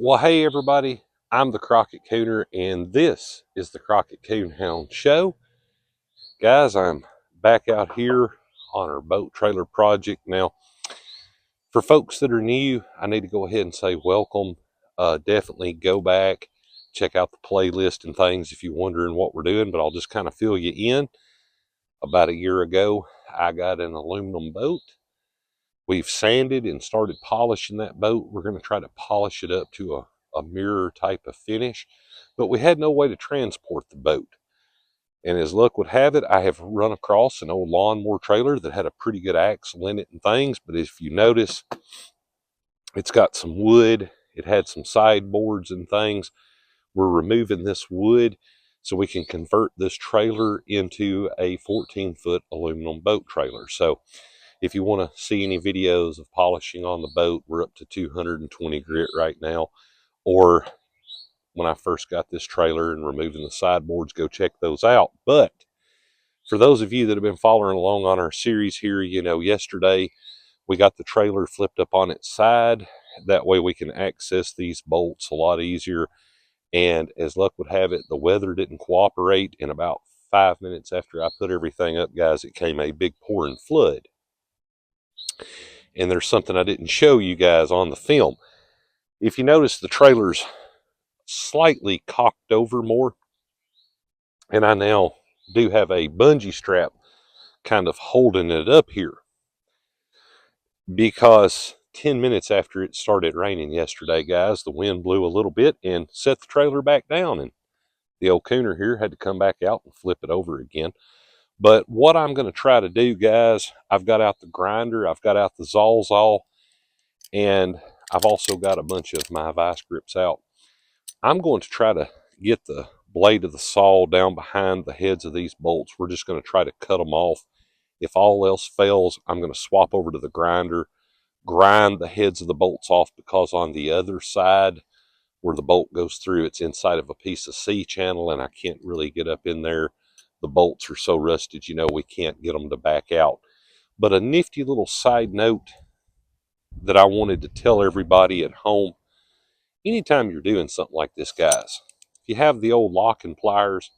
Well, hey everybody, I'm the Crockett Cooner, and this is the Crockett Coonhound Show. Guys, I'm back out here on our boat trailer project. Now, for folks that are new, I need to go ahead and say welcome. Definitely go back, check out the playlist and things if you're wondering what we're doing, but I'll just kind of fill you in. About a year ago, I got an aluminum boat. We've sanded and started polishing that boat. We're going to try to polish it up to a mirror type of finish, but we had no way to transport the boat. And as luck would have it, I have run across an old lawnmower trailer that had a pretty good axle in it and things, but if you notice, it's got some wood. It had some sideboards and things. We're removing this wood so we can convert this trailer into a 14-foot aluminum boat trailer. So if you want to see any videos of polishing on the boat, we're up to 220 grit right now. Or when I first got this trailer and removing the sideboards, go check those out. But for those of you that have been following along on our series here, you know, yesterday we got the trailer flipped up on its side. That way we can access these bolts a lot easier. And as luck would have it, the weather didn't cooperate. And about 5 minutes after I put everything up, guys, it came a big pouring flood. And there's something I didn't show you guys on the film. If you notice, the trailer's slightly cocked over more, and I now do have a bungee strap kind of holding it up here, because 10 minutes after it started raining yesterday, guys, the wind blew a little bit and set the trailer back down, and the old Cooner here had to come back out and flip it over again. But what I'm going to try to do, guys, I've got out the grinder, I've got out the Sawzall, and I've also got a bunch of my vice grips out. I'm going to try to get the blade of the saw down behind the heads of these bolts. We're just going to try to cut them off. If all else fails, I'm going to swap over to the grinder, grind the heads of the bolts off, because on the other side where the bolt goes through, it's inside of a piece of C-channel, and I can't really get up in there. The bolts are so rusted, you know, we can't get them to back out. But a nifty little side note that I wanted to tell everybody at home: anytime you're doing something like this, guys, if you have the old lock and pliers,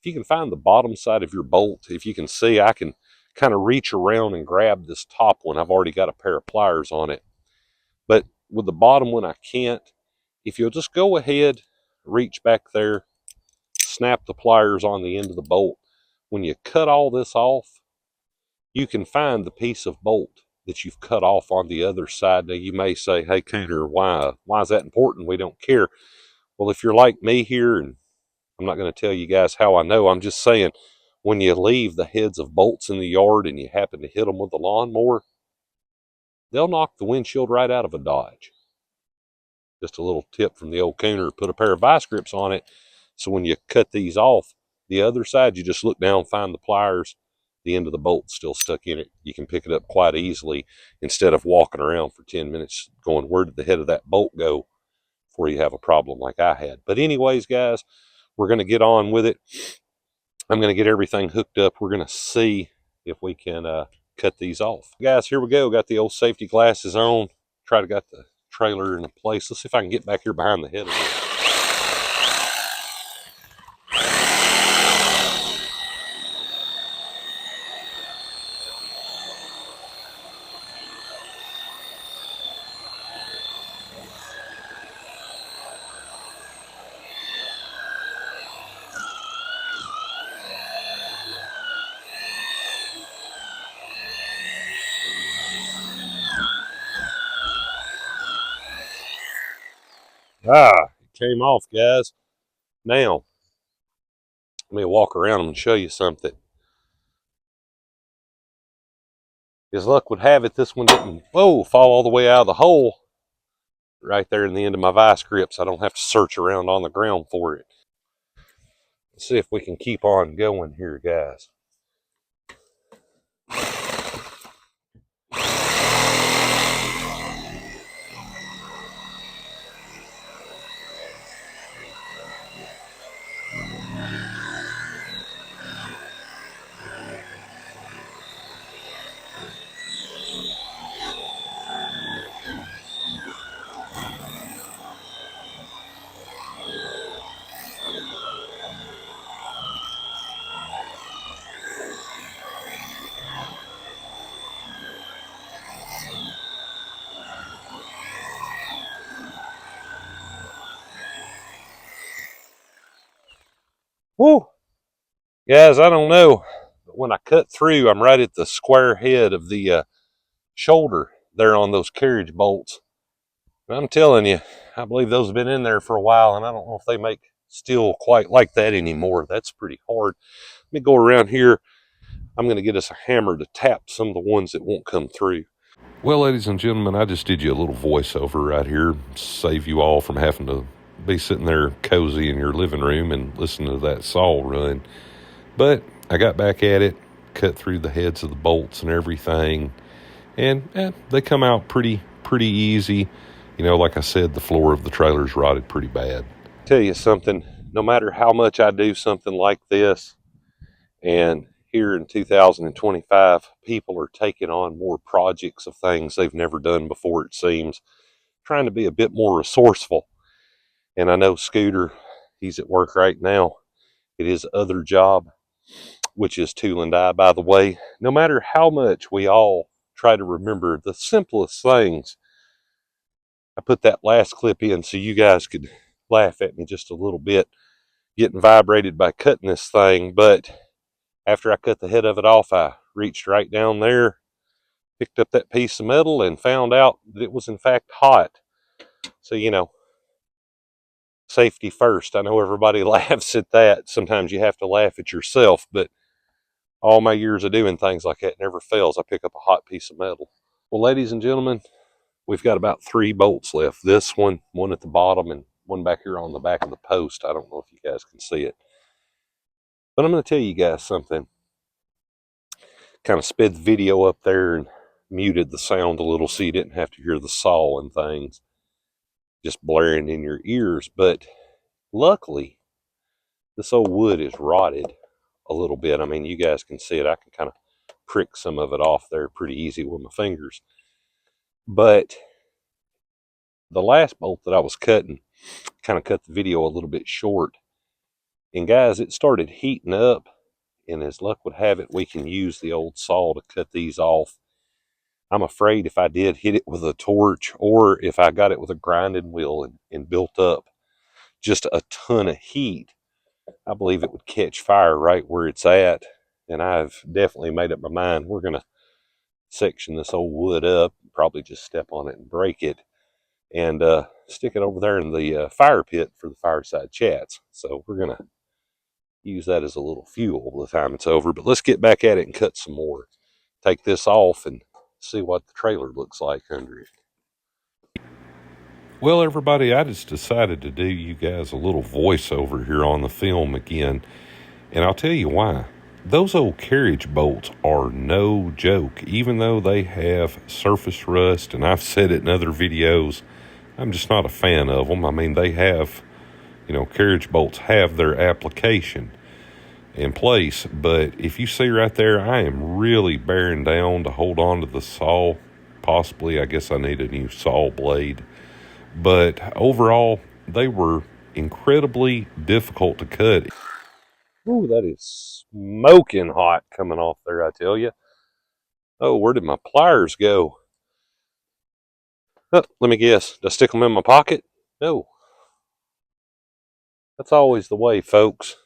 if you can find the bottom side of your bolt, if you can see, I can kind of reach around and grab this top one. I've already got a pair of pliers on it. But with the bottom one, I can't. If you'll just go ahead, reach back there, snap the pliers on the end of the bolt. When you cut all this off, you can find the piece of bolt that you've cut off on the other side. Now you may say, hey Cooner, why is that important? We don't care. Well, if you're like me here, and I'm not going to tell you guys how I know, I'm just saying, when you leave the heads of bolts in the yard and you happen to hit them with a lawnmower, they'll knock the windshield right out of a Dodge. Just a little tip from the old Cooner: put a pair of vice grips on it, so when you cut these off, the other side, you just look down, find the pliers, the end of the bolt's still stuck in it. You can pick it up quite easily, instead of walking around for 10 minutes going, where did the head of that bolt go, before you have a problem like I had. But anyways, guys, we're going to get on with it. I'm going to get everything hooked up. We're going to see if we can cut these off. Guys, here we go. Got the old safety glasses on. Try to get the trailer in place. Let's see if I can get back here behind the head of it. It came off, guys. Now, let me walk around and show you something. As luck would have it, this one didn't, fall all the way out of the hole right there in the end of my vice grips. I don't have to search around on the ground for it. Let's see if we can keep on going here, guys. Whew. Guys, I don't know. But when I cut through, I'm right at the square head of the shoulder there on those carriage bolts. And I'm telling you, I believe those have been in there for a while, and I don't know if they make steel quite like that anymore. That's pretty hard. Let me go around here. I'm going to get us a hammer to tap some of the ones that won't come through. Well, ladies and gentlemen, I just did you a little voiceover right here, save you all from having to be sitting there cozy in your living room and listening to that saw run. But I got back at it, cut through the heads of the bolts and everything, and they come out pretty easy. You know, like I said, the floor of the trailer's rotted pretty bad. Tell you something, no matter how much I do something like this, and here in 2025, people are taking on more projects of things they've never done before, it seems, trying to be a bit more resourceful. And I know Scooter, he's at work right now at his other job, which is tool and die, by the way. No matter how much we all try to remember the simplest things, I put that last clip in so you guys could laugh at me just a little bit, getting vibrated by cutting this thing. But after I cut the head of it off, I reached right down there, picked up that piece of metal, and found out that it was in fact hot. So, you know, safety first. I know everybody laughs at that. Sometimes you have to laugh at yourself, but all my years of doing things like that never fails. I pick up a hot piece of metal. Well, ladies and gentlemen, we've got about 3 bolts left. This one at the bottom, and one back here on the back of the post. I don't know if you guys can see it. But I'm going to tell you guys something. Kind of sped the video up there and muted the sound a little so you didn't have to hear the saw and things just blaring in your ears. But luckily, this old wood is rotted a little bit. I mean, you guys can see it. I can kind of prick some of it off there pretty easy with my fingers. But the last bolt that I was cutting kind of cut the video a little bit short. And guys, it started heating up. And as luck would have it, we can use the old saw to cut these off. I'm afraid if I did hit it with a torch, or if I got it with a grinding wheel and built up just a ton of heat, I believe it would catch fire right where it's at. And I've definitely made up my mind. We're going to section this old wood up, probably just step on it and break it, and stick it over there in the fire pit for the fireside chats. So we're going to use that as a little fuel by the time it's over. But let's get back at it and cut some more. Take this off and see what the trailer looks like under it. Well, everybody, I just decided to do you guys a little voiceover here on the film again, and I'll tell you why. Those old carriage bolts are no joke, even though they have surface rust, and I've said it in other videos, I'm just not a fan of them. I mean, they have, you know, carriage bolts have their application in place, but if you see right there, I am really bearing down to hold on to the saw. Possibly, I guess I need a new saw blade. But overall, they were incredibly difficult to cut. Ooh, that is smoking hot coming off there, I tell you. Oh, where did my pliers go? Oh, let me guess. Did I stick them in my pocket? No. That's always the way, folks.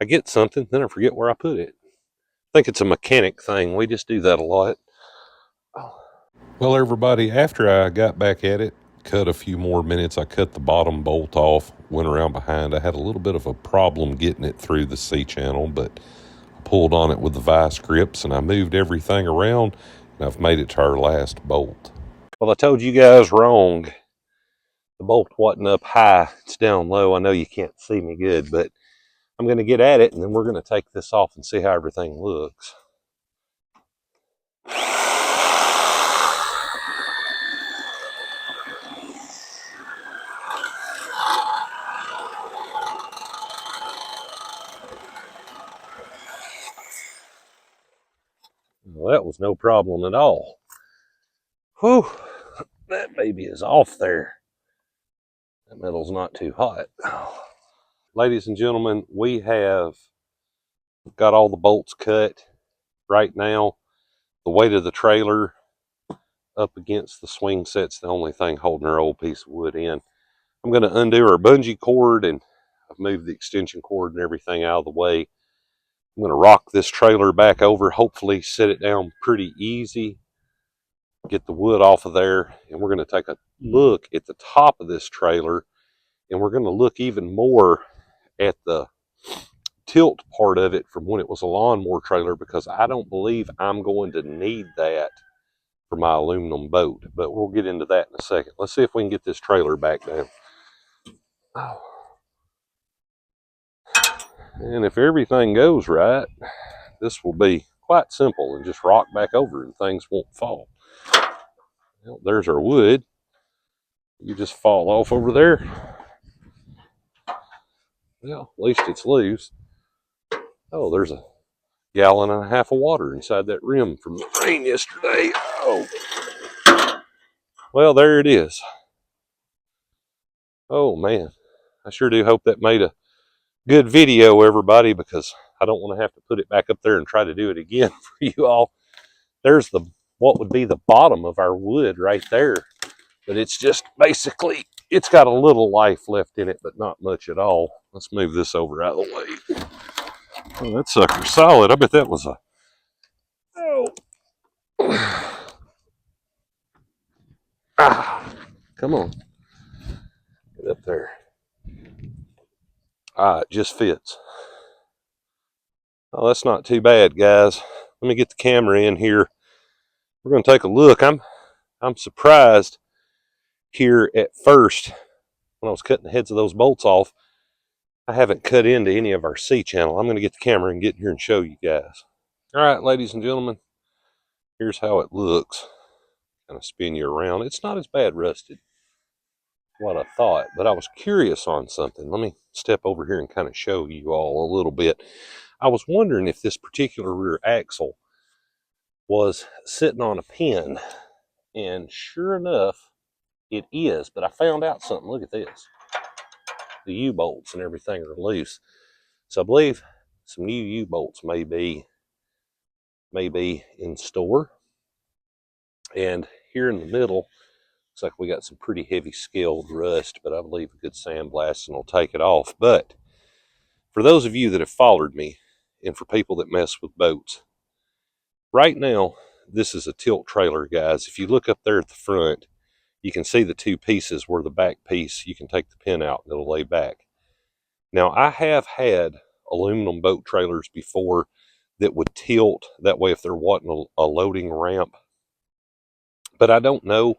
I get something, then I forget where I put it. I think it's a mechanic thing. We just do that a lot. Oh. Well, everybody, after I got back at it, cut a few more minutes, I cut the bottom bolt off, went around behind. I had a little bit of a problem getting it through the C-channel, but I pulled on it with the vice grips, and I moved everything around, and I've made it to our last bolt. Well, I told you guys wrong. The bolt wasn't up high. It's down low. I know you can't see me good, but I'm going to get at it, and then we're going to take this off and see how everything looks. Well, that was no problem at all. Whew, that baby is off there. That metal's not too hot. Ladies and gentlemen, we have got all the bolts cut. Right now, the weight of the trailer up against the swing set's the only thing holding our old piece of wood in. I'm going to undo our bungee cord and I've moved the extension cord and everything out of the way. I'm going to rock this trailer back over, hopefully set it down pretty easy, get the wood off of there, and we're going to take a look at the top of this trailer, and we're going to look even more at the tilt part of it from when it was a lawnmower trailer, because I don't believe I'm going to need that for my aluminum boat, but we'll get into that in a second. Let's see if we can get this trailer back down. Oh. And if everything goes right, this will be quite simple and just rock back over and things won't fall. Well, there's our wood. You just fall off over there. Well, at least it's loose. Oh, there's a gallon and a half of water inside that rim from the rain yesterday. Oh, well, there it is. Oh, man. I sure do hope that made a good video, everybody, because I don't want to have to put it back up there and try to do it again for you all. There's the what would be the bottom of our wood right there. But it's just basically, it's got a little life left in it, but not much at all. Let's move this over out of the way. Oh, that sucker's solid. I bet that was a... Oh. Ah, come on. Get up there. Ah, it just fits. Oh, that's not too bad, guys. Let me get the camera in here. We're going to take a look. I'm surprised here at first when I was cutting the heads of those bolts off. I haven't cut into any of our C channel. I'm going to get the camera and get in here and show you guys. All right, ladies and gentlemen, here's how it looks. Kind of spin you around. It's not as bad rusted as what I thought, but I was curious on something. Let me step over here and kind of show you all a little bit. I was wondering if this particular rear axle was sitting on a pin, and sure enough, it is, but I found out something. Look at this. The U-bolts and everything are loose. So I believe some new U-bolts may be in store. And here in the middle, looks like we got some pretty heavy scaled rust, but I believe a good sandblasting will take it off. But for those of you that have followed me, and for people that mess with boats, right now, this is a tilt trailer, guys. If you look up there at the front, you can see the two pieces where the back piece, you can take the pin out and it'll lay back. Now, I have had aluminum boat trailers before that would tilt. That way, if there wasn't a loading ramp. But I don't know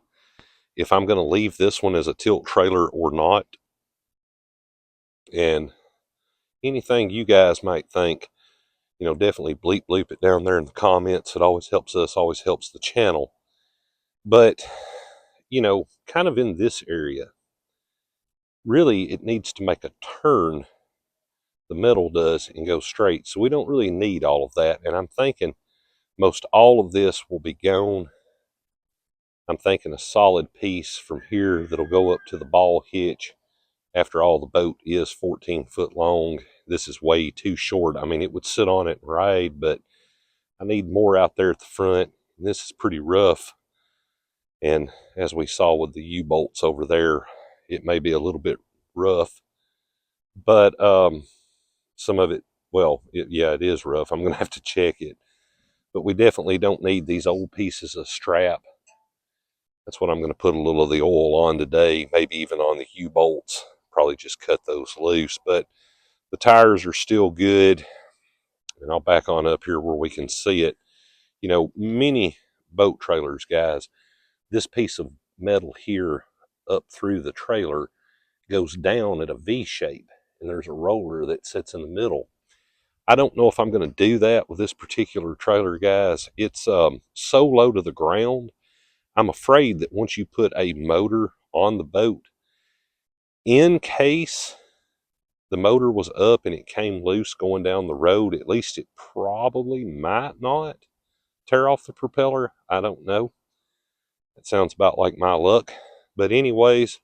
if I'm going to leave this one as a tilt trailer or not. And anything you guys might think, you know, definitely bleep it down there in the comments. It always helps us, always helps the channel. But, you know, kind of in this area, really it needs to make a turn, the metal does, and go straight. So we don't really need all of that. And I'm thinking most all of this will be gone. I'm thinking a solid piece from here that'll go up to the ball hitch. After all, the boat is 14 foot long. This is way too short. I mean, it would sit on it and ride, but I need more out there at the front. And this is pretty rough. And as we saw with the U-bolts over there, it may be a little bit rough. But some of it, well, yeah, it is rough. I'm going to have to check it. But we definitely don't need these old pieces of strap. That's what I'm going to put a little of the oil on today, maybe even on the U-bolts. Probably just cut those loose. But the tires are still good. And I'll back on up here where we can see it. You know, many boat trailers, guys, this piece of metal here up through the trailer goes down at a V shape. And there's a roller that sits in the middle. I don't know if I'm going to do that with this particular trailer, guys. It's so low to the ground. I'm afraid that once you put a motor on the boat, in case the motor was up and it came loose going down the road, at least it probably might not tear off the propeller. I don't know. It sounds about like my luck. But anyways,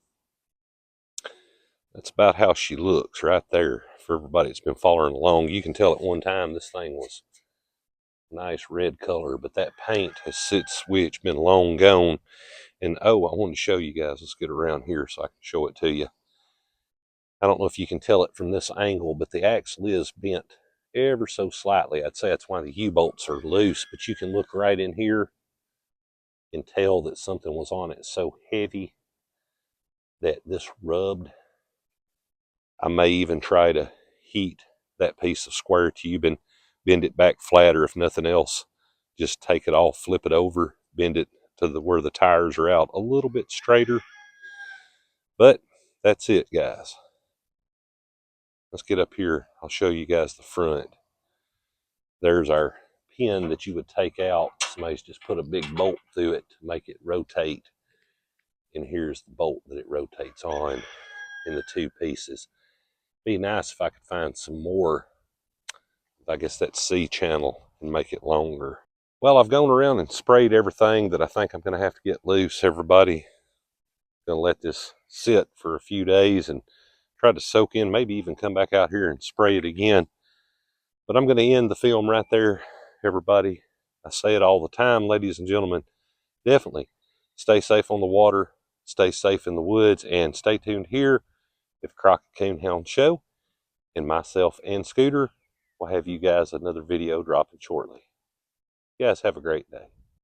that's about how she looks right there. For everybody that's been following along, you can tell at one time this thing was nice red color, but that paint has switch been long gone. And oh, I wanted to show you guys. Let's get around here so I can show it to you. I don't know if you can tell it from this angle, but the axle is bent ever so slightly. I'd say that's why the U-bolts are loose, but you can look right in here and tell that something was on it so heavy that this rubbed. I may even try to heat that piece of square tube and bend it back flatter. If nothing else, just take it off, flip it over, bend it to where the tires are out a little bit straighter. But that's it, guys. Let's get up here. I'll show you guys the front. There's our pin that you would take out. Somebody's just put a big bolt through it to make it rotate. And here's the bolt that it rotates on in the two pieces. Be nice if I could find some more, I guess that C channel, and make it longer. Well, I've gone around and sprayed everything that I think I'm going to have to get loose, everybody. Going to let this sit for a few days and try to soak in, maybe even come back out here and spray it again. But I'm going to end the film right there, everybody. I say it all the time, ladies and gentlemen. Definitely stay safe on the water, stay safe in the woods, and stay tuned here with Crockett Coonhound Show. And myself and Scooter will have you guys another video dropping shortly. You guys have a great day.